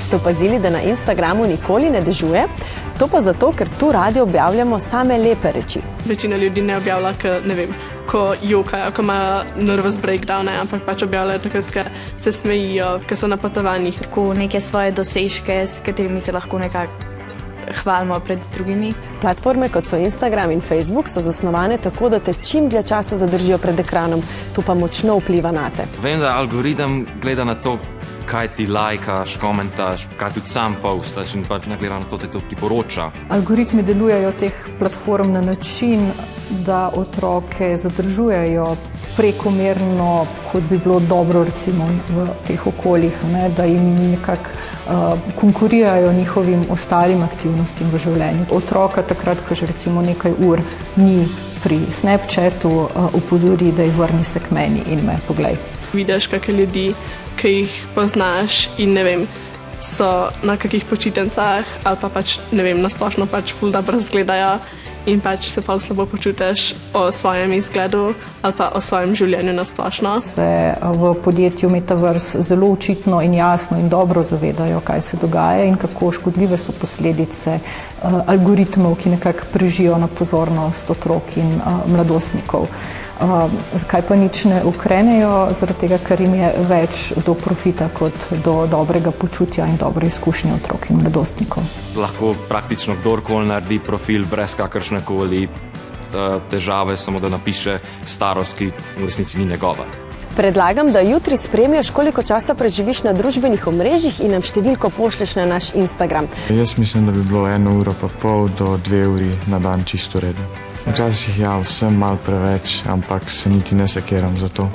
Ste opazili, da na Instagramu nikoli ne dežuje? To pa zato, ker tu radi objavljamo same lepe reči. Večina ljudi ne objavlja, ko jokajo, ko imajo nervous breakdowne, ampak pač objavljajo takrat, ko se smejijo, ko so na potovanjih. Tako neke svoje dosežke, s katerimi se lahko nekako hvalimo pred drugimi. Platforme, kot so Instagram in Facebook, so zasnovane tako, da te čim dlje časa zadržijo pred ekranom. To pa močno vpliva nate. Vem, da algoritem gleda na to, kaj ti lajkaš, komentaš, kaj tudi sam postaš in pač ne gleda na to, te to priporoča. Algoritmi delujejo teh platform na način, da otroke zadržujejo prekomerno, kot bi bilo dobro recimo v teh okoljih, ne, da jim nekako konkurirajo njihovim ostalim aktivnostim v življenju. Otroka takrat, ko že recimo nekaj ur ni pri Snapchatu, opozori, da vrni se k meni in me poglej. Vidiš kakšne ljudi, ki jih poznaš in ne vem, so na kakih počitnicah ali pa pač ne vem, nasplošno pač ful dobro izgledajo in pač se pa slabo počutiš o svojem izgledu ali pa o svojem življenju nasplošno. Se v podjetju Metaverse zelo očitno in jasno in dobro zavedajo, kaj se dogaja in kako škodljive so posledice algoritmov, ki nekako prežijo na pozornost otrok in mladostnikov. Zakaj pa nič ne ukrenejo? Zaradi tega, ker jim je več do profita kot do dobrega počutja in dobre izkušnje otrok in mladostnikov. Lahko praktično kdorkoli naredi profil brez kakršnekoli težave, samo da napiše starost, ki v resnici ni njegova. Predlagam, da jutri spremljaš, koliko časa preživiš na družbenih omrežjih in nam številko pošlješ na naš Instagram. Jaz mislim, da bi bilo 1,5 ure do 2 uri na dan čisto redo. Včasih vsem malo preveč, ampak se niti ne sekiram za to.